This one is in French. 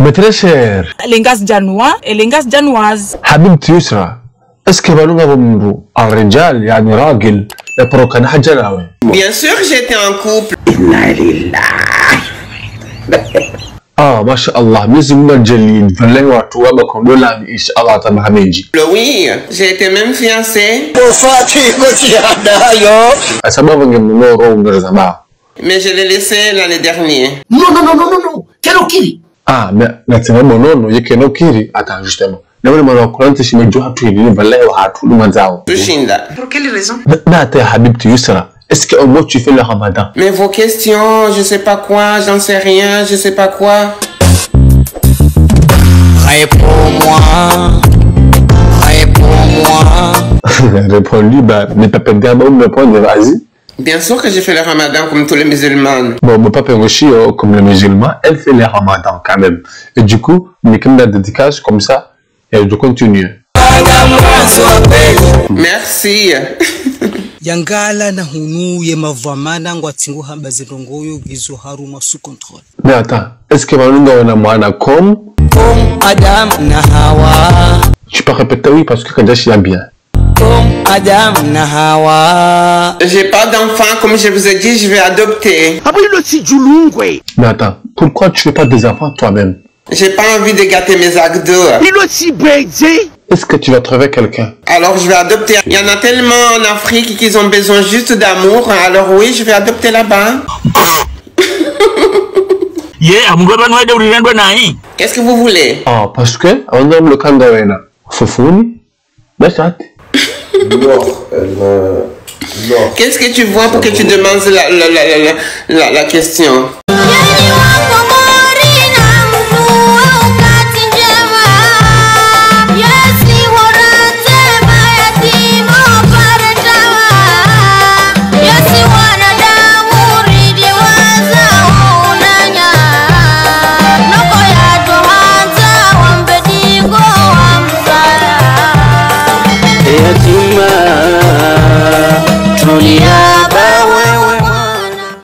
Mais très cher. Lengas Janois et Lengas Janoises. حبيبتي يسرى اسكي بالونغا بمرو الرجال يعني راجل يبرو كان حاجه لاوي. Bien sûr, j'étais en couple. ما شاء الله مزم الجليل فلان واتو ما كون دولا ان شاء الله تبع ميجي. Oui, j'ai été même fiancée. اسباب نمرو نغزما. Mais je l'ai laissé l'année dernière. Non. Quel okiri? Mais natsema bonono yake no kiri ata justement. Nabona mara kurante shimejo hatu ili vallahi wa hatu lumanzao. Tushinda. Pour quelle raison? Nata habibti Yusra. Est-ce qu'au moins tu fais le Ramadan? Mais vos questions, je sais pas quoi, j'en sais rien, je sais pas quoi. Réponds-moi. Réponds-lui, mais pas perdre me répondre, vas-y. Bien sûr que j'ai fait le Ramadan comme tous les musulmans. Bon, mon papa aussi, comme les musulmans, elle fait le Ramadan quand même. Et du coup, mais comme la dédicace comme ça, elle doit continuer. Merci. Yangala na hunu ye mavamana ngwatsingu hamba zilongoyo gizo haruma sous contrôle. Mais attends, est-ce que Malunga on a moana comme Adam na Hawa? Tu peux répéter oui parce que Kadashi a bien. Comme Adam na Hawa. J'ai pas d'enfant, comme je vous ai dit, je vais adopter. Mais attends, pourquoi tu fais pas des enfants toi-même? J'ai pas envie de gâter mes agdos. Est-ce que tu vas trouver quelqu'un? Alors je vais adopter. Il y en a tellement en Afrique qui ont besoin juste d'amour. Alors oui, je vais adopter là-bas. Qu'est-ce que vous voulez? Parce que on aime le Kangawena. Fofuni? Qu'est-ce que tu vois pour que tu demandes la question? Tulia